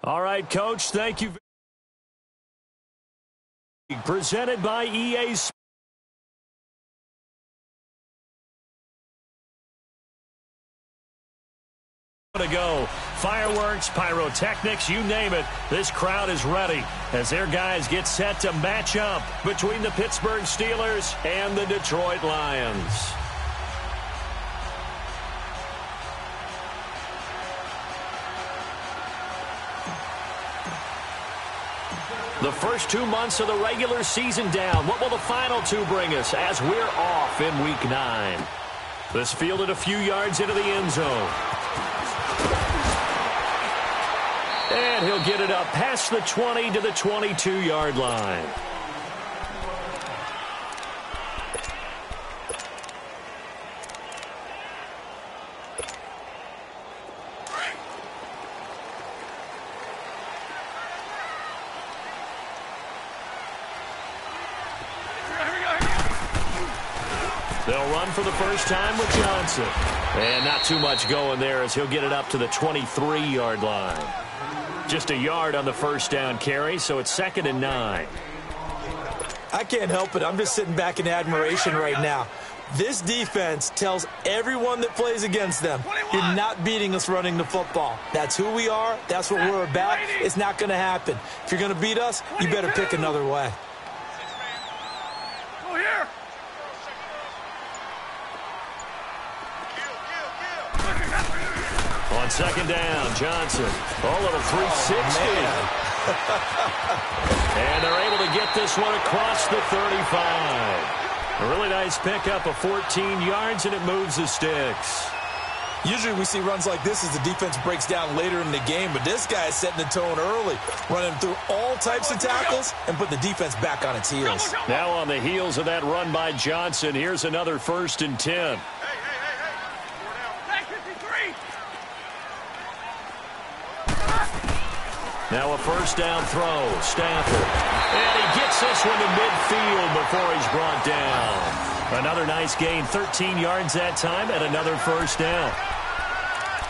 All right, Coach, thank you. Presented by EA Sports. To go. Fireworks, pyrotechnics, you name it. This crowd is ready as their guys get set to match up between the Pittsburgh Steelers and the Detroit Lions. The first 2 months of the regular season down. What will the final two bring us as we're off in Week 9? This fielded a few yards into the end zone. And he'll get it up past the 20 to the 22-yard line. They'll run for the first time with Johnson. And not too much going there as he'll get it up to the 23-yard line. Just a yard on the first down carry, so it's 2nd and 9. I can't help it. I'm just sitting back in admiration right now. This defense tells everyone that plays against them, you're not beating us running the football. That's who we are. That's what we're about. It's not going to happen. If you're going to beat us, you better pick another way. Go here. On 2nd down, Johnson. A little 360. And they're able to get this one across the 35. A really nice pickup of 14 yards, and it moves the sticks. Usually we see runs like this as the defense breaks down later in the game, but this guy is setting the tone early, running through all types of tackles and put the defense back on its heels. Now on the heels of that run by Johnson, here's another 1st and 10. Now a first down throw, Stafford. And he gets this one to midfield before he's brought down. Another nice gain, 13 yards that time, and another first down.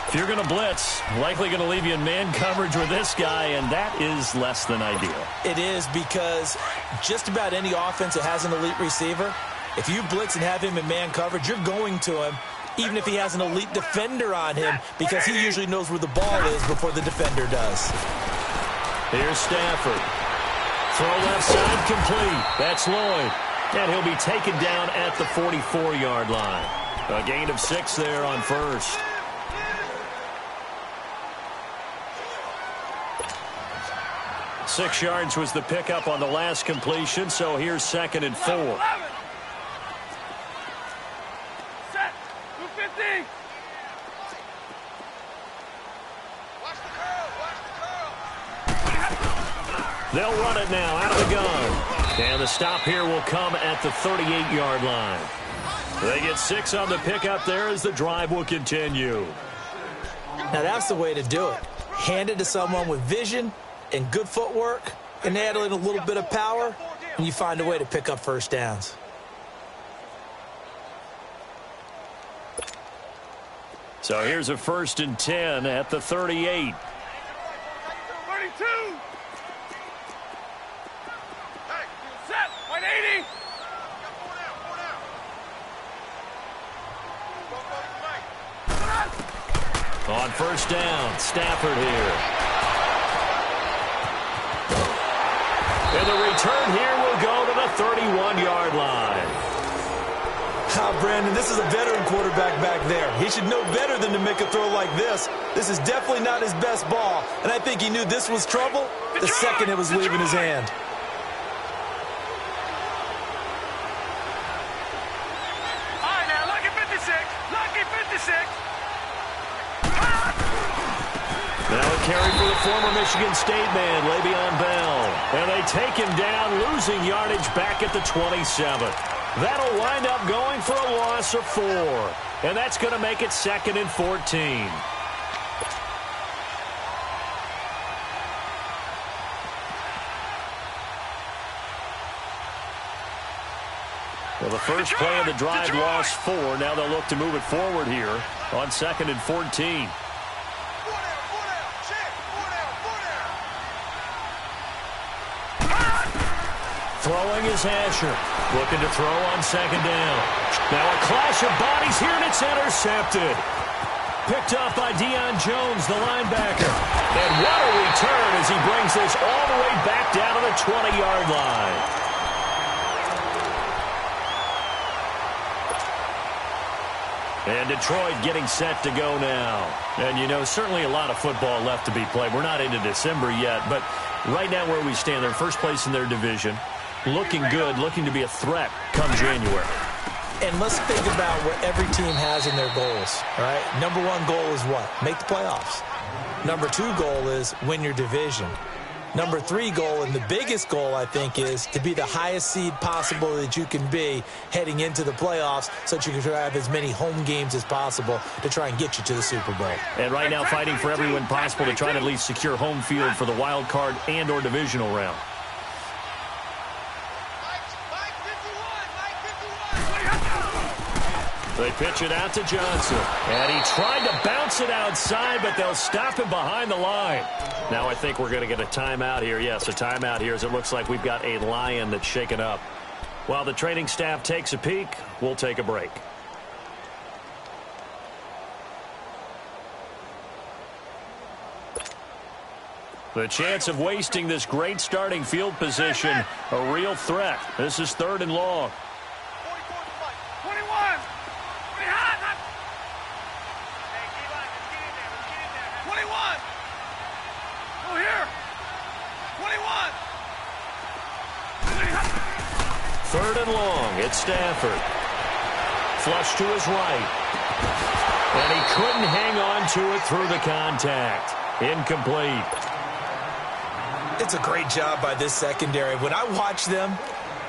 If you're going to blitz, likely going to leave you in man coverage with this guy, and that is less than ideal. It is, because just about any offense that has an elite receiver, if you blitz and have him in man coverage, you're going to him, even if he has an elite defender on him, because he usually knows where the ball is before the defender does. Here's Stafford. Throw left side complete. That's Lloyd. And he'll be taken down at the 44-yard line. A gain of 6 there on first. Six yards was the pickup on the last completion, so here's 2nd and 4. Set. 250. They'll run it now out of the gun. And the stop here will come at the 38-yard line. They get 6 on the pickup there as the drive will continue. Now that's the way to do it. Hand it to someone with vision and good footwork, and add in a little bit of power, and you find a way to pick up first downs. So here's a 1st and 10 at the 38. 32. Set. 180. On first down, Stafford here. And the return here will go to the 31-yard line. Brandon, this is a veteran quarterback back there. He should know better than to make a throw like this. This is definitely not his best ball, and I think he knew this was trouble the second it was leaving his hand. All right, now, lucky 56. Lucky 56. Now a carry for the former Michigan State man, Le'Veon Bell. And they take him down, losing yardage back at the 27. That'll wind up going for a loss of 4. And that's going to make it 2nd and 14. Well, the first play of the drive lost 4. Now they'll look to move it forward here on 2nd and 14. Throwing is Asher. Looking to throw on second down. Now a clash of bodies here, and it's intercepted. Picked up by Deion Jones, the linebacker. And what a return as he brings this all the way back down to the 20-yard line. And Detroit getting set to go now. And, you know, certainly a lot of football left to be played. We're not into December yet, but right now where we stand, they're first place in their division. Looking good, looking to be a threat come January. And let's think about what every team has in their goals, right? Number one goal is what? Make the playoffs. Number two goal is win your division. Number three goal, and the biggest goal, I think, is to be the highest seed possible that you can be heading into the playoffs so that you can try to have as many home games as possible to try and get you to the Super Bowl. And right now fighting for every win possible to try to at least secure home field for the wild card and or divisional round. They pitch it out to Johnson. And he tried to bounce it outside, but they'll stop him behind the line. Now I think we're going to get a timeout here. Yes, a timeout here as it looks like we've got a Lion that's shaken up. While the training staff takes a peek, we'll take a break. The chance of wasting this great starting field position, a real threat. This is 3rd and long. 21. Go here. 21. 3rd and long. It's Stafford. Flush to his right. And he couldn't hang on to it through the contact. Incomplete. It's a great job by this secondary. When I watch them,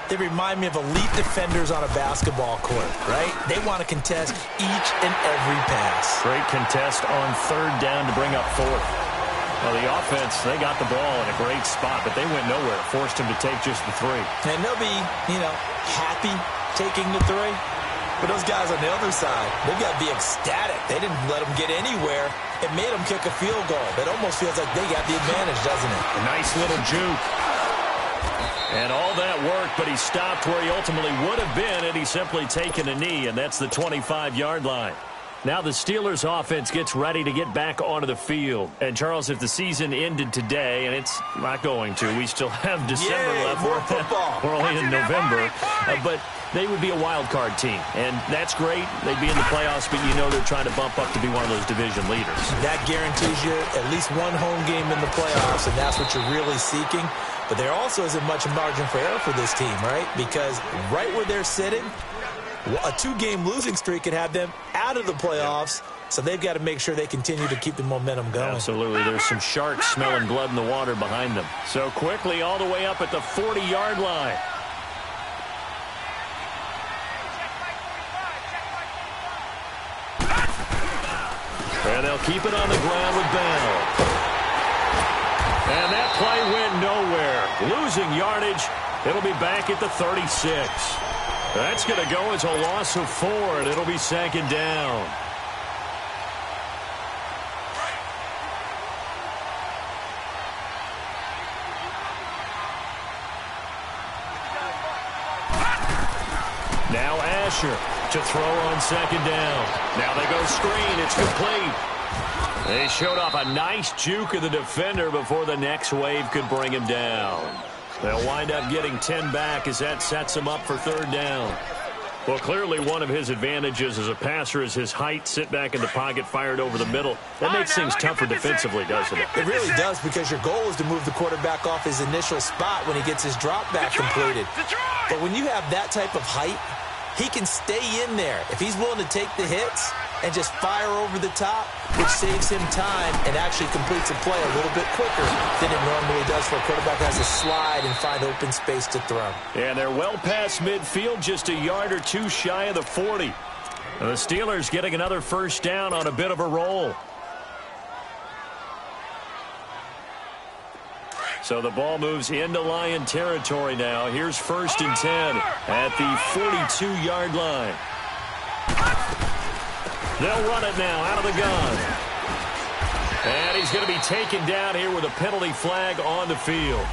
they remind me of elite defenders on a basketball court, right? They want to contest each and every pass. Great contest on 3rd down to bring up 4th. Well, the offense, they got the ball in a great spot, but they went nowhere. Forced him to take just the 3. And they'll be, happy taking the 3. But those guys on the other side, they've got to be ecstatic. They didn't let them get anywhere. It made them kick a field goal. It almost feels like they got the advantage, doesn't it? A nice little juke. And all that worked, but he stopped where he ultimately would have been had he simply taken a knee, and that's the 25-yard line. Now the Steelers offense gets ready to get back onto the field. And, Charles, if the season ended today, and it's not going to, we still have December left. More football. We're only in November. But they would be a wild card team. And that's great. They'd be in the playoffs, but you know they're trying to bump up to be one of those division leaders. That guarantees you at least one home game in the playoffs, and that's what you're really seeking. But there also isn't much margin for error for this team, right? Because right where they're sitting, a 2-game losing streak could have them out of the playoffs, so they've got to make sure they continue to keep the momentum going. Absolutely. There's some sharks smelling blood in the water behind them. So quickly all the way up at the 40-yard line. And they'll keep it on the ground with Bell. And that play went nowhere. Losing yardage. It'll be back at the 36. That's going to go as a loss of 4, and it'll be 2nd down. Now Asher to throw on 2nd down. Now they go screen. It's complete. They showed off a nice juke of the defender before the next wave could bring him down. They'll wind up getting 10 back as that sets him up for 3rd down. Well, clearly one of his advantages as a passer is his height. Sit back in the pocket, fired over the middle. That makes things tougher defensively, doesn't it? It really does, because your goal is to move the quarterback off his initial spot when he gets his drop back completed. But when you have that type of height, he can stay in there. If he's willing to take the hits and just fire over the top, which saves him time and actually completes a play a little bit quicker than it normally does for a quarterback that has to slide and find open space to throw. And they're well past midfield, just a yard or 2 shy of the 40. The Steelers getting another 1st down on a bit of a roll. So the ball moves into Lion territory now. Here's 1st and 10 at the 42-yard line. They'll run it now out of the gun. And he's going to be taken down here with a penalty flag on the field.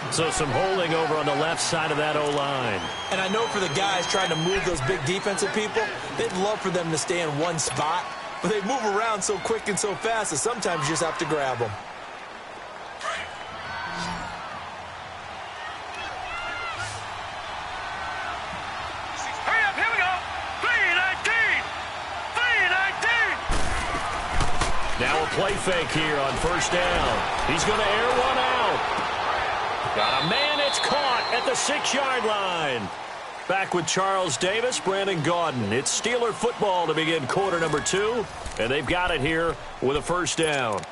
So some holding over on the left side of that O-line. And I know for the guys trying to move those big defensive people, they'd love for them to stay in one spot. But they move around so quick and so fast that sometimes you just have to grab them. Hurry up, here we go. 3-19. 3-19. Now a play fake here on first down. He's going to air one out. Got a man, it's caught at the 6-yard line. Back with Charles Davis, Brandon Gaudin. It's Steeler football to begin quarter number 2, and they've got it here with a first down.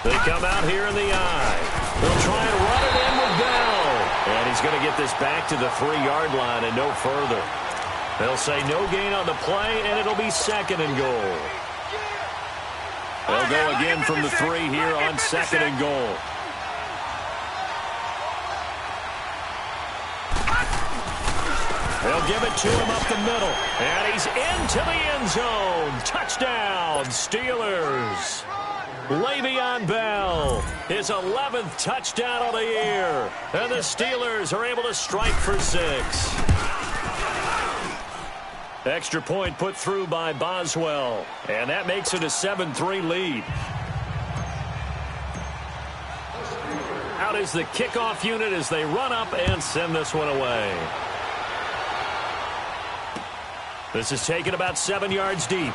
They come out here in the eye. They'll try and run it in with Bell. And he's going to get this back to the 3-yard line and no further. They'll say no gain on the play, and it'll be 2nd and goal. They'll go again from the 3 here on 2nd and goal. They'll give it to him up the middle. And he's into the end zone. Touchdown, Steelers. Le'Veon Bell, his 11th touchdown of the year. And the Steelers are able to strike for 6. Extra point put through by Boswell. And that makes it a 7-3 lead. Out is the kickoff unit as they run up and send this one away. This is taken about 7 yards deep.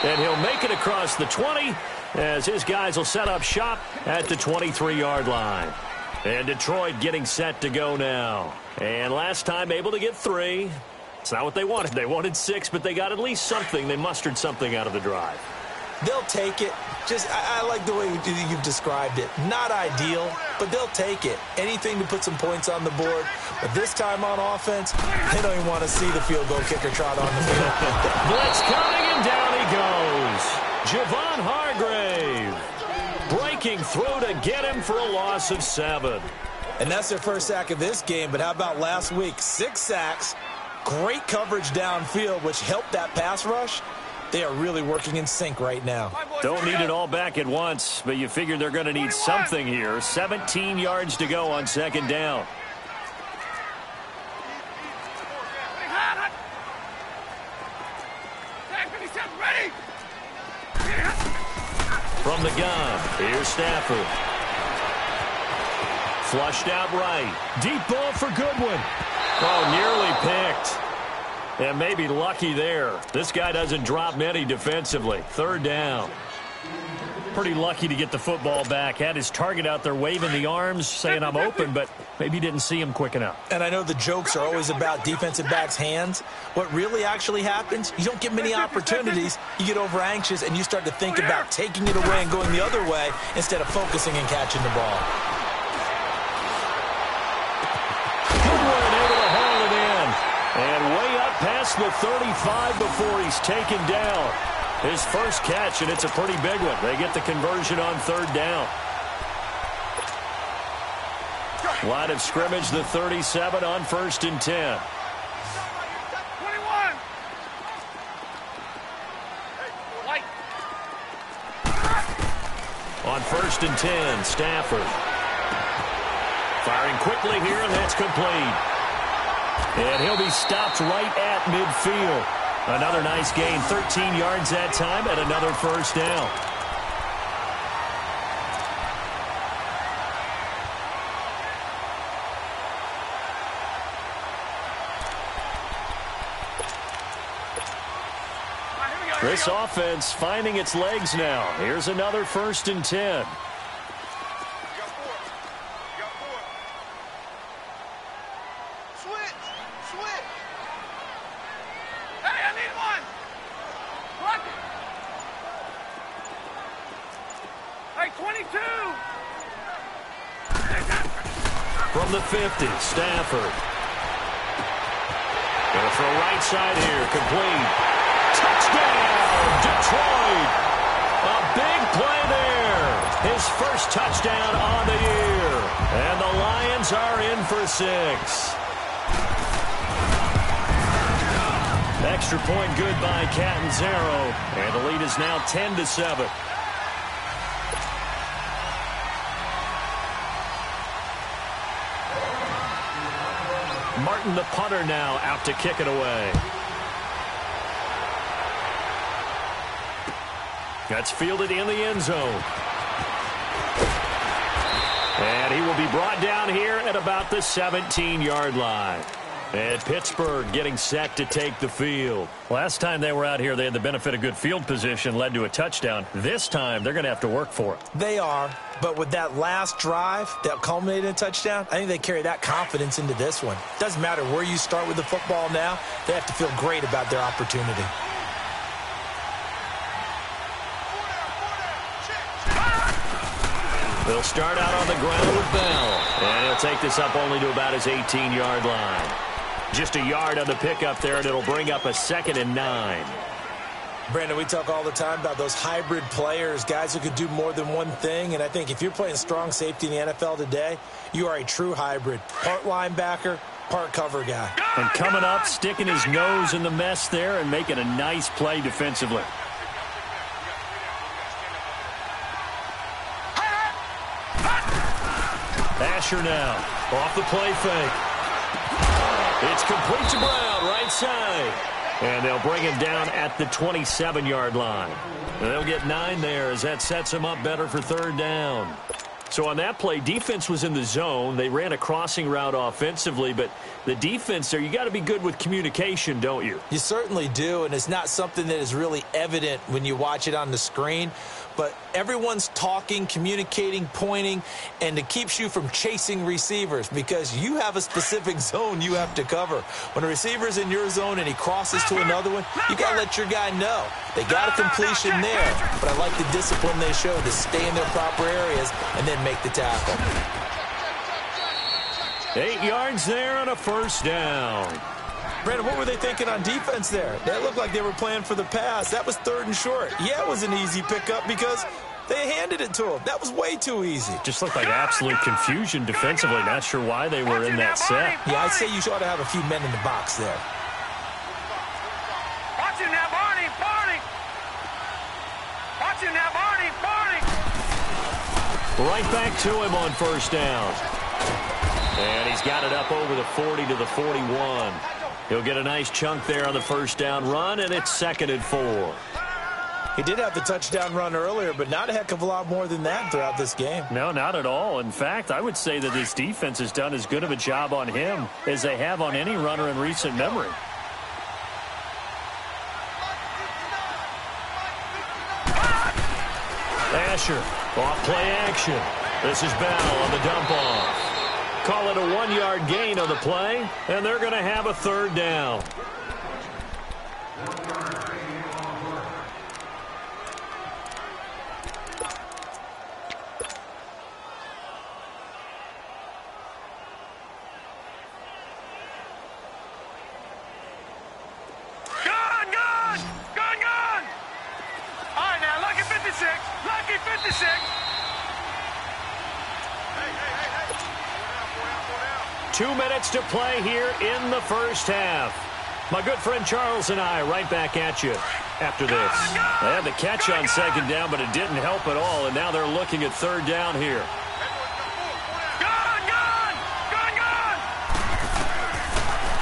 And he'll make it across the 20 as his guys will set up shop at the 23-yard line. And Detroit getting set to go now. And last time able to get 3. It's not what they wanted. They wanted 6, but they got at least something. They mustered something out of the drive. They'll take it. I like the way you've described it. Not ideal, but they'll take it. Anything to put some points on the board. But this time on offense, they don't even want to see the field goal kicker trot on the field. Blitz coming, and down he goes. Javon Hargrave breaking through to get him for a loss of 7. And that's their first sack of this game, but how about last week? 6 sacks, great coverage downfield, which helped that pass rush. They are really working in sync right now. Don't need it all back at once, but you figure they're going to need something here. 17 yards to go on 2nd down. From the gun, here's Stafford. Flushed out right. Deep ball for Goodwin. Oh, nearly picked. And maybe lucky there. This guy doesn't drop many defensively. 3rd down. Pretty lucky to get the football back. Had his target out there waving the arms, saying I'm open, but maybe didn't see him quick enough. And I know the jokes are always about defensive backs' hands. What really actually happens, you don't get many opportunities. You get over anxious, and you start to think about taking it away and going the other way instead of focusing and catching the ball. Goodwin able to haul it in. And way up past the 35 before he's taken down. His first catch, and it's a pretty big one. They get the conversion on 3rd down. Line of scrimmage, the 37 on 1st and 10. 21. On 1st and 10, Stafford. Firing quickly here, and that's complete. And he'll be stopped right at midfield. Another nice gain, 13 yards that time, and another first down. This offense finding its legs now. Here's another 1st and 10. From the 50, Stafford. They'll throw right side here. Complete. Touchdown, Detroit. A big play there. His first touchdown on the year. And the Lions are in for 6. Extra point good by Catanzaro. And the lead is now 10-7. Martin, the punter, now out to kick it away. That's fielded in the end zone. And he will be brought down here at about the 17-yard line. And Pittsburgh getting set to take the field. Last time they were out here, they had the benefit of good field position, led to a touchdown. This time, they're going to have to work for it. They are, but with that last drive that culminated in a touchdown, I think they carry that confidence into this one. Doesn't matter where you start with the football now, they have to feel great about their opportunity. They'll start out on the ground with Bell. And he'll take this up only to about his 18-yard line. Just a yard on the pickup there, and it'll bring up a 2nd and 9. Brandon, we talk all the time about those hybrid players, guys who could do more than one thing. And I think if you're playing strong safety in the NFL today, you are a true hybrid. Part linebacker, part cover guy. And coming up, sticking his nose in the mess there and making a nice play defensively. Asher now, off the play fake. It's complete to Brown, right side. And they'll bring him down at the 27-yard line. And they'll get 9 there as that sets him up better for 3rd down. So on that play, defense was in the zone. They ran a crossing route offensively, but the defense there, you got to be good with communication, don't you? You certainly do, and it's not something that is really evident when you watch it on the screen. But everyone's talking, communicating, pointing, and it keeps you from chasing receivers because you have a specific zone you have to cover. When a receiver's in your zone and he crosses to another one, you got to let your guy know. They got a completion there, but I like the discipline they showed to stay in their proper areas and then make the tackle. 8 yards there on a 1st down. Brandon, what were they thinking on defense there? That looked like they were playing for the pass. That was 3rd and short. Yeah, it was an easy pickup because they handed it to him. That was way too easy. Just looked like absolute confusion defensively. Not sure why they were in that set. Yeah, I'd say you ought to have a few men in the box there. Watch him now, Barney, Barney. Watch him now, Barney, Barney. Right back to him on 1st down. And he's got it up over the 40 to the 41. He'll get a nice chunk there on the 1st down run, and it's 2nd and 4. He did have the touchdown run earlier, but not a heck of a lot more than that throughout this game. No, not at all. In fact, I would say that this defense has done as good of a job on him as they have on any runner in recent memory. Asher, off play action. This is Bell on the dump off. Call it a 1-yard gain on the play, and they're going to have a 3rd down. Gone! All right, now, lucky 56. Lucky 56. 2 minutes to play here in the 1st half. My good friend Charles and I right back at you after this. They had the catch on 2nd down, but it didn't help at all, and now they're looking at 3rd down here.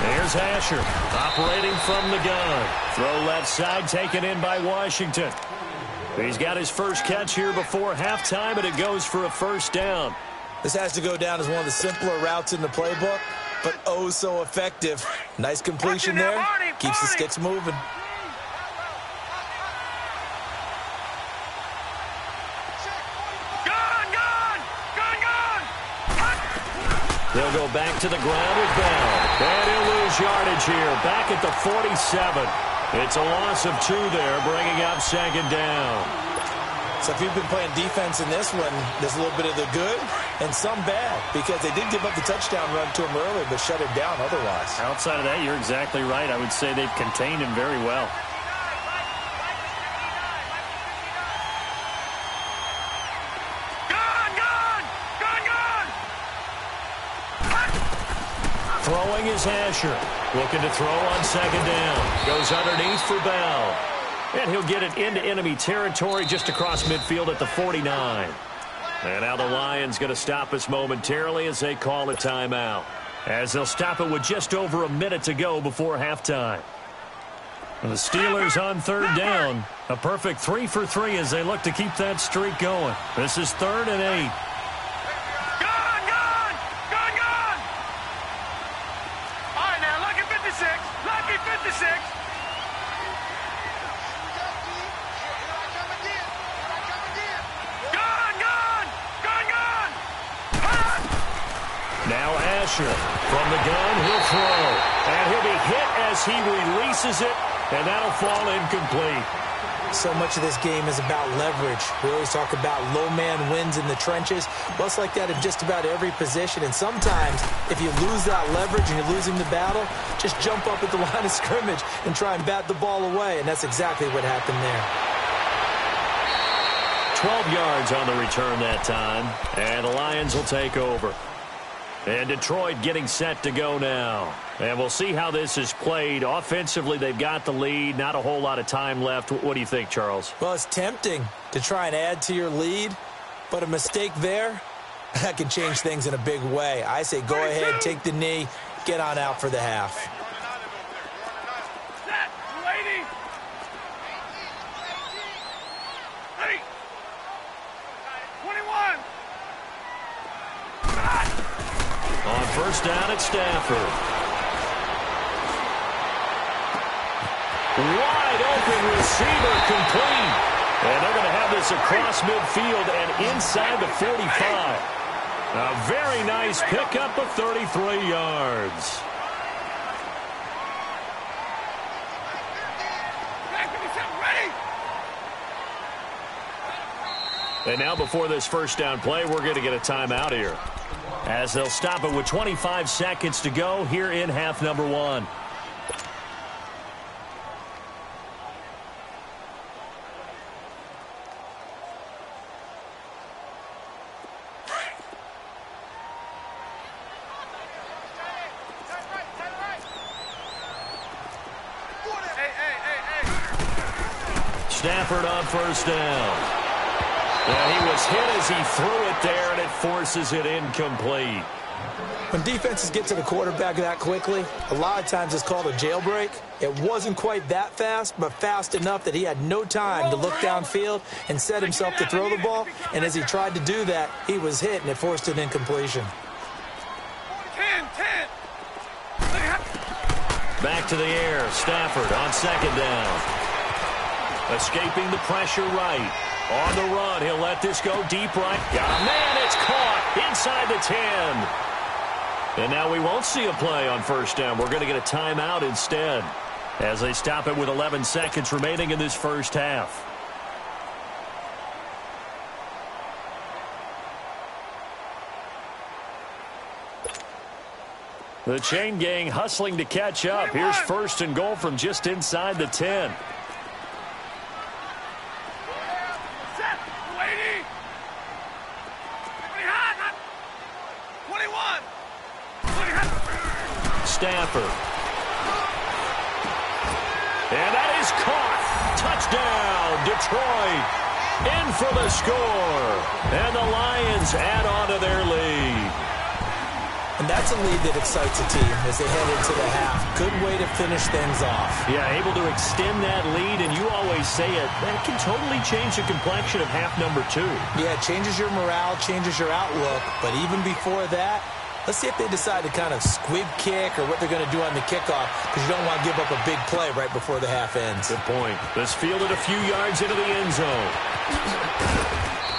There's Asher operating from the gun. Throw left side taken in by Washington. He's got his first catch here before halftime, and it goes for a 1st down. This has to go down as one of the simpler routes in the playbook, but oh so effective. Nice completion there. Keeps the sticks moving. They'll go back to the ground with Bell. And he'll lose yardage here. Back at the 47. It's a loss of 2 there, bringing up 2nd down. So if you've been playing defense in this one, there's a little bit of the good and some bad, because they did give up the touchdown run to him early, but shut it down otherwise. Outside of that, you're exactly right. I would say they've contained him very well. Throwing is Asher. Looking to throw on second down. Goes underneath for Bell. And he'll get it into enemy territory just across midfield at the 49. And now the Lions going to stop us momentarily as they call a timeout. As they'll stop it with just over a minute to go before halftime. And the Steelers on third down. A perfect 3 for 3 as they look to keep that streak going. This is 3rd and 8. Now Asher from the gun, he'll throw. And he'll be hit as he releases it, and that'll fall incomplete. So much of this game is about leverage. We always talk about low man wins in the trenches. Well, it's like that in just about every position. And sometimes, if you lose that leverage and you're losing the battle, just jump up at the line of scrimmage and try and bat the ball away. And that's exactly what happened there. 12 yards on the return that time, and the Lions will take over. And Detroit getting set to go now. And we'll see how this is played. Offensively, they've got the lead. Not a whole lot of time left. What do you think, Charles? Well, it's tempting to try and add to your lead, but a mistake there, that can change things in a big way. I say go ahead, take the knee, get on out for the half. On first down at Stafford. Wide open receiver complete. And they're going to have this across midfield and inside the 45. A very nice pickup of 33 yards. And now before this first down play, we're going to get a timeout here, as they'll stop it with 25 seconds to go here in half number 1. Stafford on first down. Yeah, he was hit as he threw it there, and it forces it incomplete. When defenses get to the quarterback that quickly, a lot of times it's called a jailbreak. It wasn't quite that fast, but fast enough that he had no time to look downfield and set himself to throw the ball. And as he tried to do that, he was hit, and it forced an incompletion. 10. Back to the air. Stafford on second down. Escaping the pressure right. On the run, he'll let this go deep right. Got a man, it's caught inside the 10. And now we won't see a play on first down. We're going to get a timeout instead, as they stop it with 11 seconds remaining in this first half. The chain gang hustling to catch up. Here's first and goal from just inside the 10. Stafford. And that is caught. Touchdown, Detroit. In for the score. And the Lions add on to their lead. And that's a lead that excites a team as they head into the half. Good way to finish things off. Yeah, able to extend that lead, and you always say it, that can totally change the complexion of half number 2. Yeah, it changes your morale, changes your outlook. But even before that, let's see if they decide to kind of squib kick or what they're going to do on the kickoff, because you don't want to give up a big play right before the half ends. Good point. This fielded a few yards into the end zone.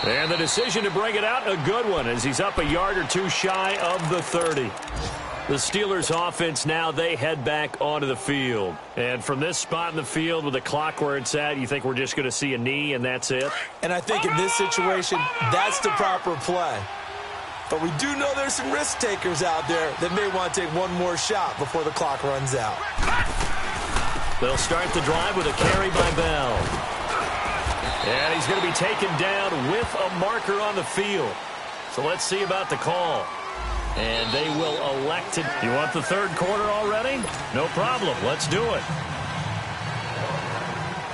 And the decision to bring it out, a good one, as he's up a yard or two shy of the 30. The Steelers offense now, they head back onto the field. And from this spot in the field with the clock where it's at, you think we're just going to see a knee and that's it? And I think in this situation, that's the proper play. But we do know there's some risk takers out there that may want to take one more shot before the clock runs out. They'll start the drive with a carry by Bell. And he's going to be taken down with a marker on the field. So let's see about the call. And they will elect to... You want the third quarter already? No problem. Let's do it.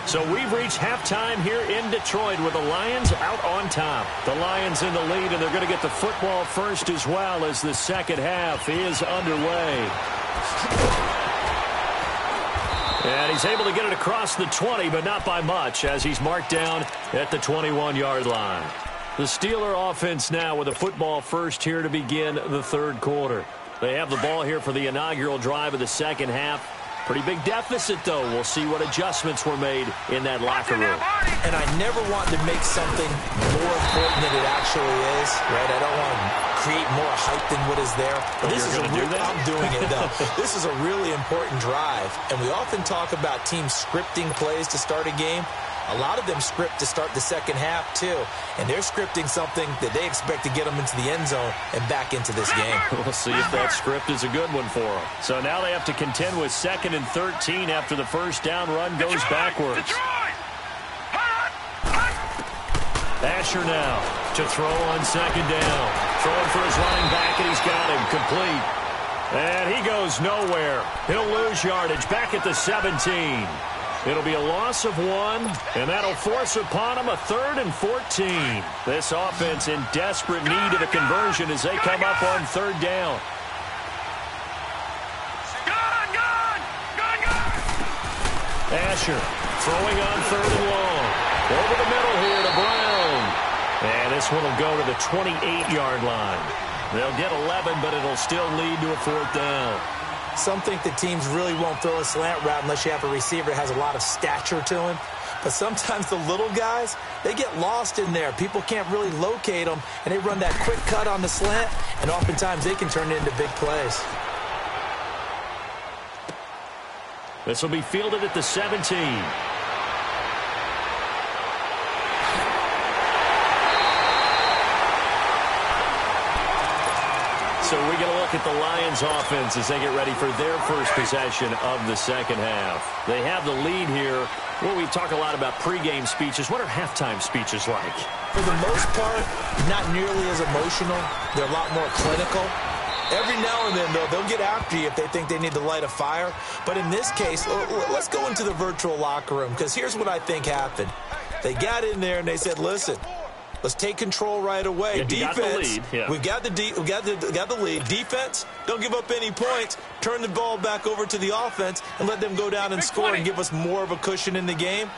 So we've reached halftime here in Detroit with the Lions out on top. The Lions in the lead, and they're going to get the football first as well as the second half is underway. And he's able to get it across the 20, but not by much, as he's marked down at the 21-yard line. The Steeler offense now with a football first here to begin the third quarter. They have the ball here for the inaugural drive of the second half. Pretty big deficit, though. We'll see what adjustments were made in that locker room. And I never want to make something more important than it actually is, right? I don't want to create more hype than what is there. But this is I'm doing it, though. This is a really important drive. And we often talk about teams scripting plays to start a game. A lot of them script to start the second half, too. And they're scripting something that they expect to get them into the end zone and back into this game. We'll see if that script is a good one for them. So now they have to contend with 2nd and 13 after the first down run goes backwards. Asher now to throw on second down. Throwing for his running back, and he's got him complete. And he goes nowhere. He'll lose yardage back at the 17. It'll be a loss of 1, and that'll force upon him a 3rd and 14. This offense in desperate need of a conversion as they come up on 3rd down. Asher throwing on 3rd and long. Over the middle here to Brown. And this one will go to the 28-yard line. They'll get 11, but it'll still lead to a 4th down. Some think the teams really won't throw a slant route unless you have a receiver that has a lot of stature to him. But sometimes the little guys, they get lost in there. People can't really locate them, and they run that quick cut on the slant, and oftentimes they can turn it into big plays. This will be fielded at the 17. So we get a look at the Lions offense as they get ready for their first possession of the second half. They have the lead here. Well, we talk a lot about pregame speeches. What are halftime speeches like? For the most part, not nearly as emotional. They're a lot more clinical. Every now and then, though, they'll get after you if they think they need to light a fire. But in this case, let's go into the virtual locker room, because here's what I think happened. They got in there and they said, listen, let's take control right away. Yeah, defense, we got the lead. Defense, don't give up any points. Turn the ball back over to the offense and let them go down and score and give us more of a cushion in the game.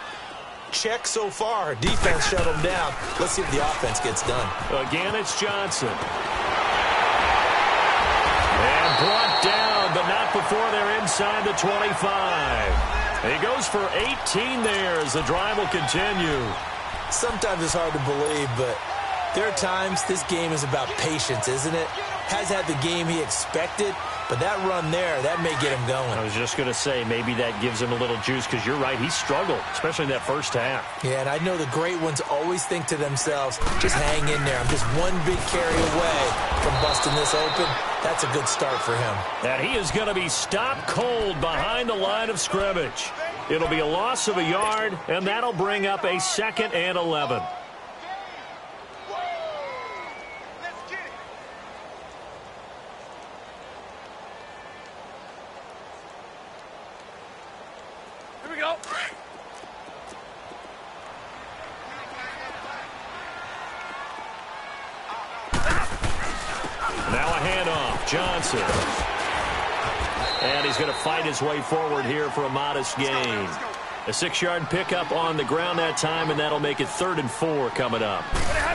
Check so far. Defense shut them down. Let's see if the offense gets done. Again, it's Johnson. And brought down, but not before they're inside the 25. He goes for 18 there as the drive will continue. Sometimes it's hard to believe, but there are times this game is about patience, isn't it? Has had the game he expected, but that run there, that may get him going. I was just going to say, maybe that gives him a little juice, because you're right, he struggled, especially in that first half. Yeah, and I know the great ones always think to themselves, just hang in there. I'm just one big carry away from busting this open. That's a good start for him. And he is going to be stopped cold behind the line of scrimmage. It'll be a loss of a yard, and that'll bring up a 2nd and 11. Here we go. Now a handoff. Johnson. And he's going to fight his way forward here for a modest gain. A 6-yard pickup on the ground that time, and that'll make it 3rd and 4 coming up.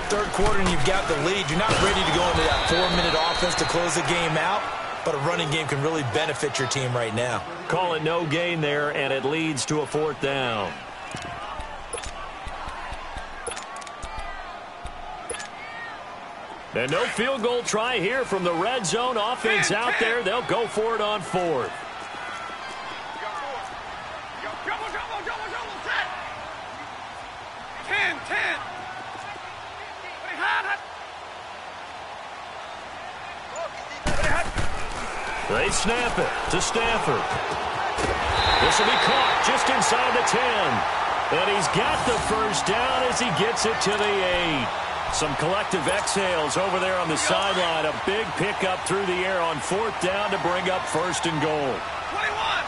Third quarter, and you've got the lead. You're not ready to go into that 4-minute offense to close the game out, but a running game can really benefit your team right now. Call it no gain there, and it leads to a 4th down. And no field goal try here from the red zone. Offense out there. They'll go for it on fourth. They snap it to Stafford. This will be caught just inside the 10. And he's got the first down as he gets it to the 8. Some collective exhales over there on the sideline. A big pickup through the air on fourth down to bring up first and goal. 21.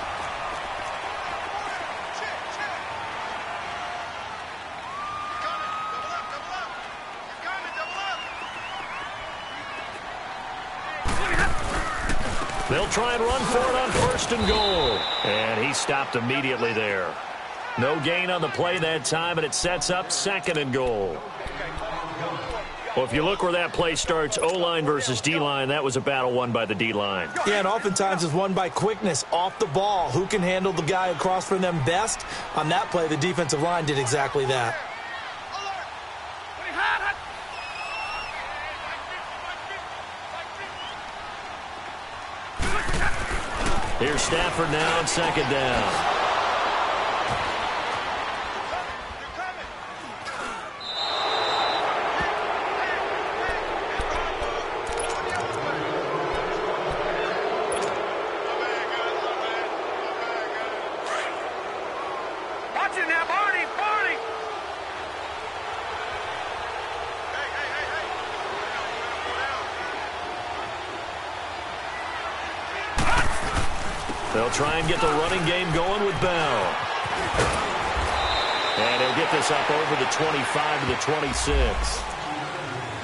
They'll try and run for it on first and goal. And he stopped immediately there. No gain on the play that time, and it sets up second and goal. Well, if you look where that play starts, O-line versus D-line, that was a battle won by the D-line. Yeah, and oftentimes it's won by quickness, off the ball. Who can handle the guy across from them best? On that play, the defensive line did exactly that. Here's Stafford now on second down. Watch it now, Barney, Barney. They'll try and get the running game going with Bell. And he'll get this up over the 25 to the 26.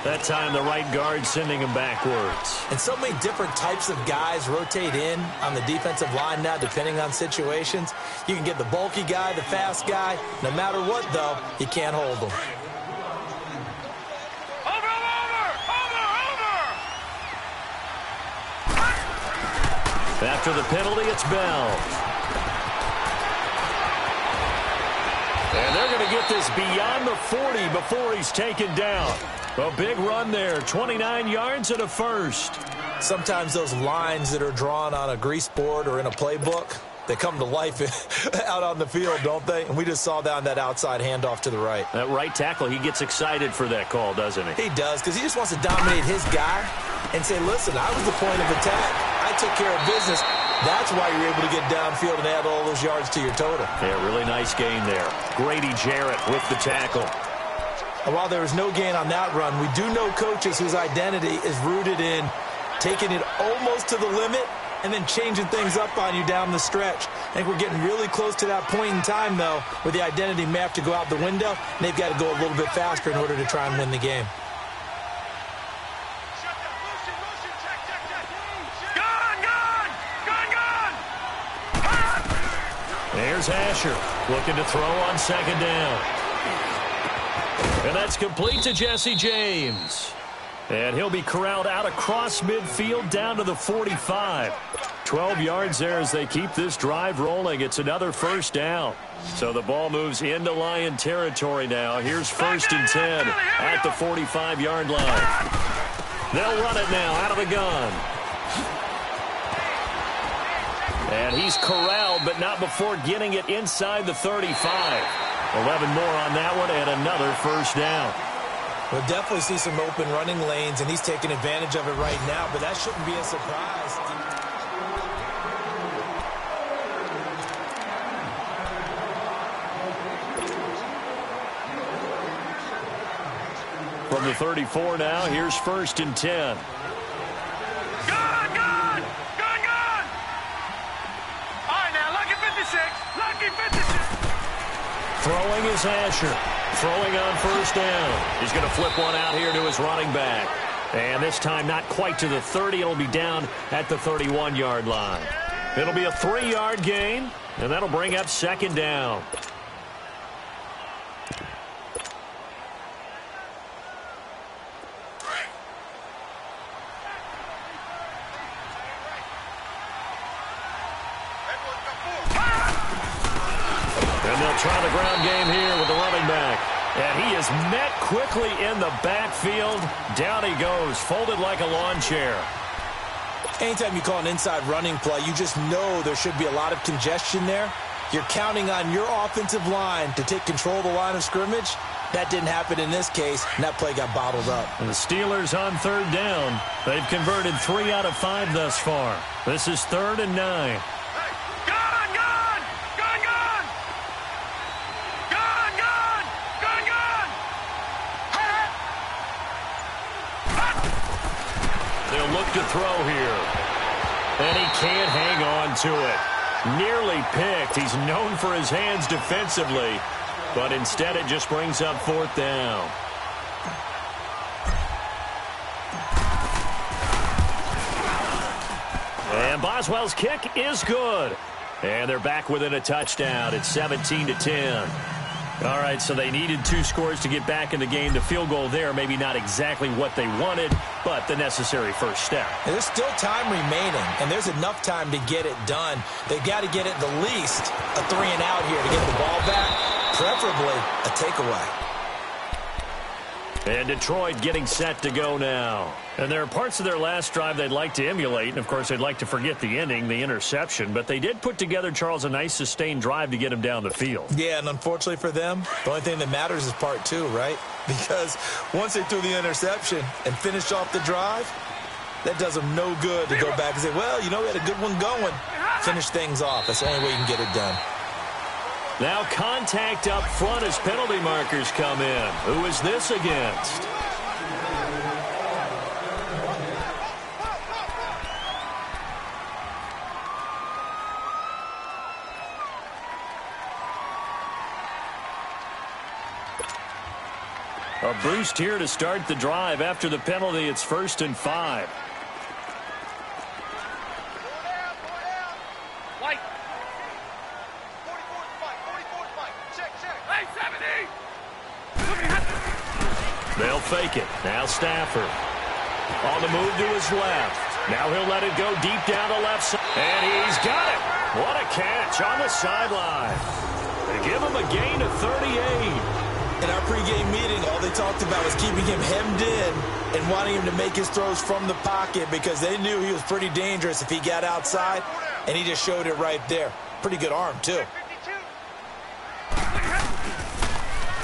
That time the right guard sending him backwards. And so many different types of guys rotate in on the defensive line now, depending on situations. You can get the bulky guy, the fast guy. No matter what, though, you can't hold them. After the penalty, it's Bell. And they're going to get this beyond the 40 before he's taken down. A big run there, 29 yards and a first. Sometimes those lines that are drawn on a grease board or in a playbook, they come to life out on the field, don't they? And we just saw down that outside handoff to the right. That right tackle, he gets excited for that call, doesn't he? He does, because he just wants to dominate his guy and say, listen, I was the point of attack. I took care of business. That's why you're able to get downfield and add all those yards to your total. Yeah, really nice gain there. Grady Jarrett with the tackle. And while there was no gain on that run, we do know coaches whose identity is rooted in taking it almost to the limit and then changing things up on you down the stretch. I think we're getting really close to that point in time, though, where the identity may have to go out the window, and they've got to go a little bit faster in order to try and win the game. There's Asher looking to throw on second down. And that's complete to Jesse James. And he'll be corralled out across midfield down to the 45. 12 yards there as they keep this drive rolling. It's another first down. So the ball moves into Lion territory now. Here's first and 10 at the 45-yard line. They'll run it now out of the gun. And he's corralled, but not before getting it inside the 35. 11 more on that one and another first down. We'll definitely see some open running lanes, and he's taking advantage of it right now, but that shouldn't be a surprise. From the 34 now, here's first and 10. Throwing is Asher. Throwing on first down. He's going to flip one out here to his running back. And this time not quite to the 30. It'll be down at the 31-yard line. It'll be a 3-yard gain, and that'll bring up second down. Try the ground game here with the running back. And he is He's met quickly in the backfield. Down he goes, folded like a lawn chair. Anytime you call an inside running play, you just know there should be a lot of congestion there. You're counting on your offensive line to take control of the line of scrimmage. That didn't happen in this case, and that play got bottled up. And the Steelers on third down. They've converted 3 out of 5 thus far. This is 3rd and 9. They'll look to throw here. And he can't hang on to it. Nearly picked. He's known for his hands defensively. But instead it just brings up 4th down. And Boswell's kick is good. And they're back within a touchdown. It's 17-10. All right, so they needed 2 scores to get back in the game. The field goal there, maybe not exactly what they wanted, but the necessary first step. There's still time remaining, and there's enough time to get it done. They've got to get at the least a 3-and-out here to get the ball back, preferably a takeaway. And Detroit getting set to go now. And there are parts of their last drive they'd like to emulate, and of course they'd like to forget the ending, the interception, but they did put together, Charles, a nice sustained drive to get him down the field. Yeah, and unfortunately for them, the only thing that matters is part 2, right? Because once they threw the interception and finished off the drive, that does them no good to go back and say, well, you know, we had a good one going. Finish things off. That's the only way you can get it done. Now contact up front as penalty markers come in. Who is this against? A boost here to start the drive. After the penalty, it's 1st and 5. They'll fake it. Now Stafford. On the move to his left. Now he'll let it go deep down the left side. And he's got it. What a catch on the sideline. They give him a gain of 38. In our pregame meeting, all they talked about was keeping him hemmed in and wanting him to make his throws from the pocket because they knew he was pretty dangerous if he got outside, and he just showed it right there. Pretty good arm, too.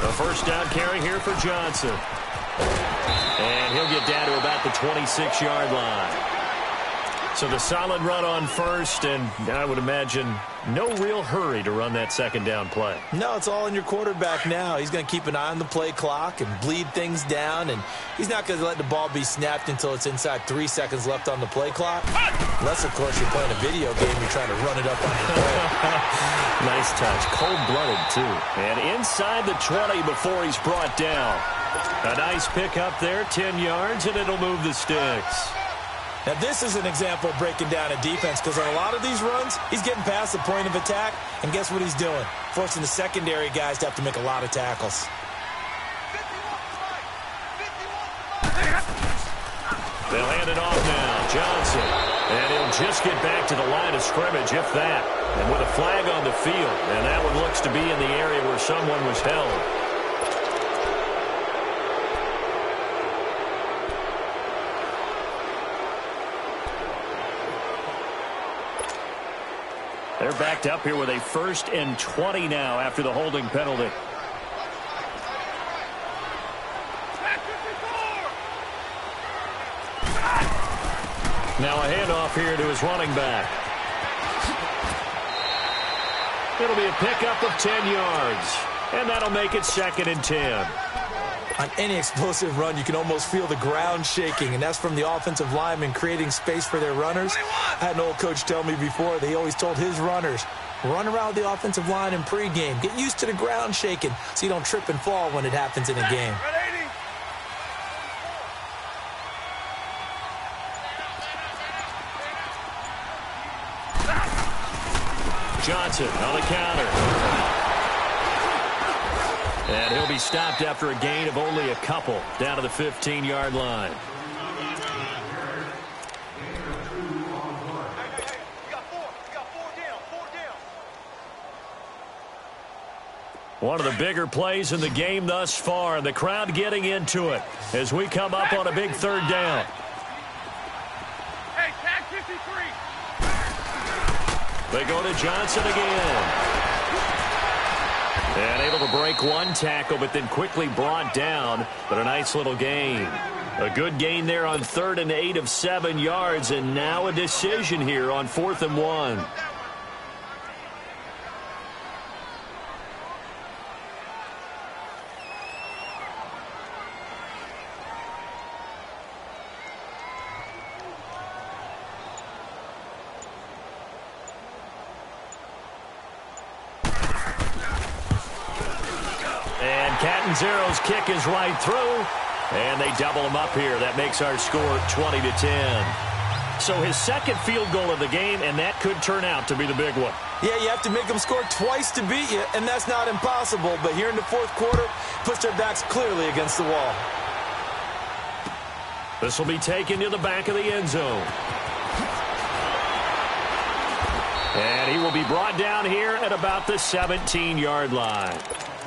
A first down carry here for Johnson. And he'll get down to about the 26-yard line. So the solid run on first, and I would imagine no real hurry to run that second down play. No, it's all in your quarterback now. He's going to keep an eye on the play clock and bleed things down, and he's not going to let the ball be snapped until it's inside 3 seconds left on the play clock. Unless, of course, you're playing a video game, you're trying to run it up on your play. Nice touch. Cold-blooded, too. And inside the 20 before he's brought down. A nice pick up there, 10 yards, and it'll move the sticks. Now, this is an example of breaking down a defense because on a lot of these runs, he's getting past the point of attack, and guess what he's doing? Forcing the secondary guys to have to make a lot of tackles. They'll hand it off now. Johnson. And he'll just get back to the line of scrimmage, if that. And with a flag on the field, and that one looks to be in the area where someone was held. They're backed up here with a 1st and 20 now after the holding penalty. Now a handoff here to his running back. It'll be a pickup of 10 yards, and that'll make it 2nd and 10. On any explosive run, you can almost feel the ground shaking, and that's from the offensive linemen creating space for their runners. I had an old coach tell me before, they always told his runners, run around the offensive line in pregame. Get used to the ground shaking so you don't trip and fall when it happens in a game. Johnson on the counter. And he'll be stopped after a gain of only a couple down to the 15-yard line. One of the bigger plays in the game thus far. The crowd getting into it as we come up on a big third down. Hey, tag 53. They go to Johnson again. And able to break one tackle, but then quickly brought down. But a nice little gain. A good gain there on 3rd and 8 of 7 yards. And now a decision here on 4th and 1. Cat and Zero's kick is right through, and they double him up here. That makes our score 20-10. So his second field goal of the game, and that could turn out to be the big one. Yeah, you have to make them score twice to beat you, and that's not impossible. But here in the fourth quarter, puts their backs clearly against the wall. This will be taken to the back of the end zone. And he will be brought down here at about the 17-yard line.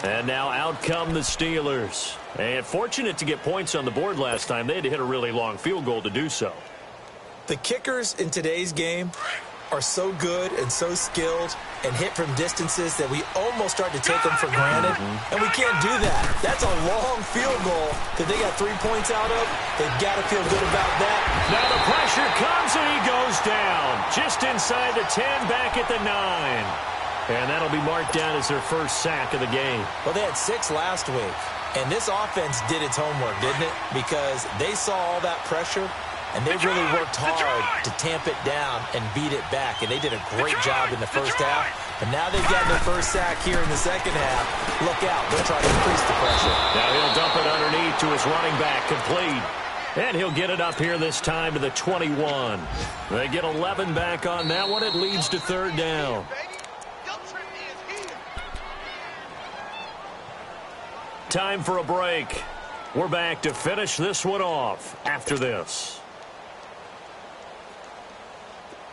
And now out come the Steelers. And fortunate to get points on the board last time. They had to hit a really long field goal to do so. The kickers in today's game are so good and so skilled and hit from distances that we almost start to take them for granted. And we can't do that. That's a long field goal that they got 3 points out of. They've got to feel good about that. Now the pressure comes and he goes down. Just inside the 10, back at the 9. And that'll be marked down as their first sack of the game. Well, they had 6 last week. And this offense did its homework, didn't it? Because they saw all that pressure, and they really worked hard to tamp it down and beat it back. And they did a great job in the first half. And now they've got their first sack here in the second half. Look out. They'll try to increase the pressure. Now he'll dump it underneath to his running back, complete. And he'll get it up here this time to the 21. They get 11 back on that one. It leads to 3rd down. Time for a break. We're back to finish this one off after this.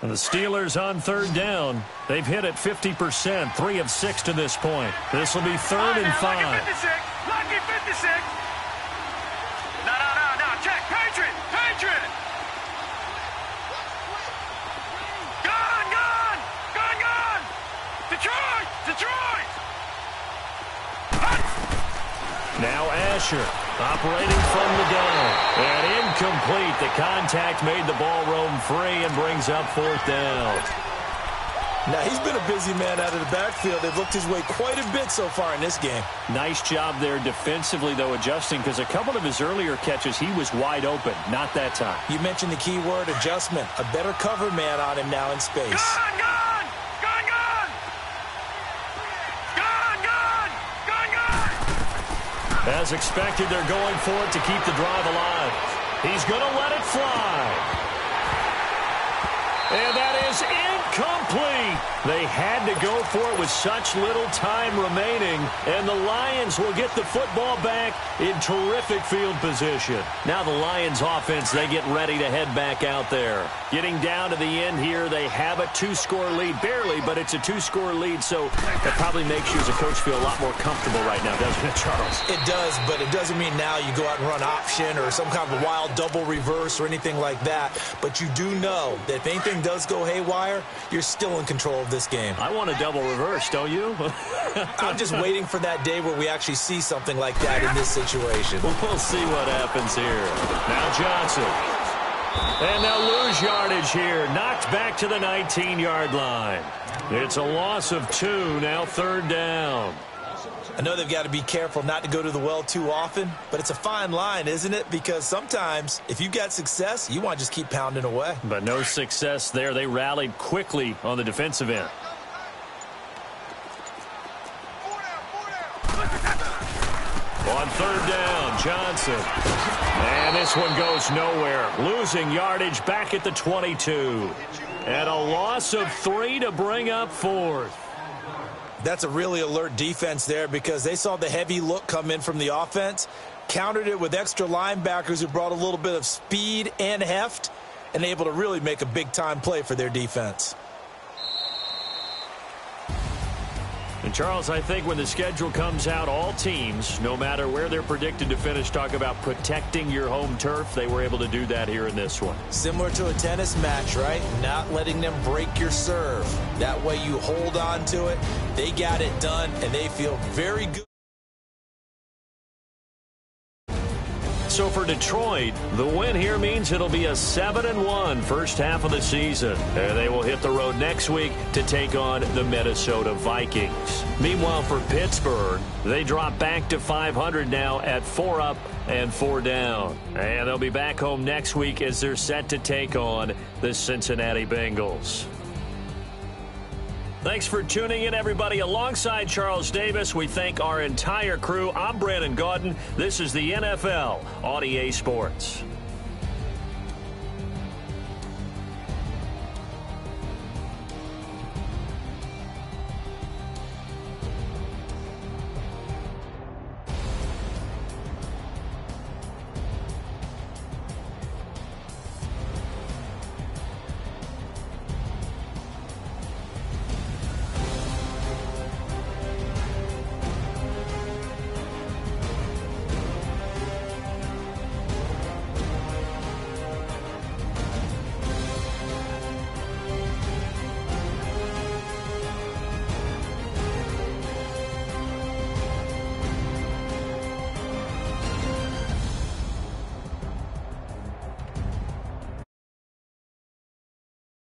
And the Steelers on 3rd down. They've hit it 50%, 3 of 6 to this point. This will be 3rd and 5. Lucky 56. Lucky 56. No. Check. Patriot. Gone. Detroit. Now Asher operating from the down. And incomplete. The contact made the ball roam free and brings up 4th down. Now, he's been a busy man out of the backfield. They've looked his way quite a bit so far in this game. Nice job there defensively, though, adjusting, because a couple of his earlier catches, he was wide open. Not that time. You mentioned the key word, adjustment. A better cover man on him now in space. Gone. As expected, they're going for it to keep the drive alive. He's going to let it fly. And that is incomplete. They had to go for it with such little time remaining. And the Lions will get the football back in terrific field position. Now the Lions offense, they get ready to head back out there. Getting down to the end here, they have a 2-score lead. Barely, but it's a 2-score lead. So that probably makes you as a coach feel a lot more comfortable right now, doesn't it, Charles? It does, but it doesn't mean now you go out and run option or some kind of wild double reverse or anything like that. But you do know that if anything does go haywire, you're still in control of this game. I want a double reverse, don't you? I'm just waiting for that day where we actually see something like that in this situation. We'll see what happens here. Now Johnson. And they'll lose yardage here. Knocked back to the 19-yard line. It's a loss of 2, now 3rd down. I know they've got to be careful not to go to the well too often, but it's a fine line, isn't it? Because sometimes if you got success, you want to just keep pounding away. But no success there. They rallied quickly on the defensive end. On 3rd down, Johnson. And this one goes nowhere. Losing yardage back at the 22. And a loss of 3 to bring up 4th. That's a really alert defense there because they saw the heavy look come in from the offense, countered it with extra linebackers who brought a little bit of speed and heft, and able to really make a big-time play for their defense. And, Charles, I think when the schedule comes out, all teams, no matter where they're predicted to finish, talk about protecting your home turf. They were able to do that here in this one. Similar to a tennis match, right? Not letting them break your serve. That way you hold on to it. They got it done, and they feel very good. So for Detroit, the win here means it'll be a 7-1 first half of the season. And they will hit the road next week to take on the Minnesota Vikings. Meanwhile, for Pittsburgh, they drop back to 500 now at 4 up and 4 down. And they'll be back home next week as they're set to take on the Cincinnati Bengals. Thanks for tuning in, everybody. Alongside Charles Davis, we thank our entire crew. I'm Brandon Gaudin. This is the NFL on EA Sports.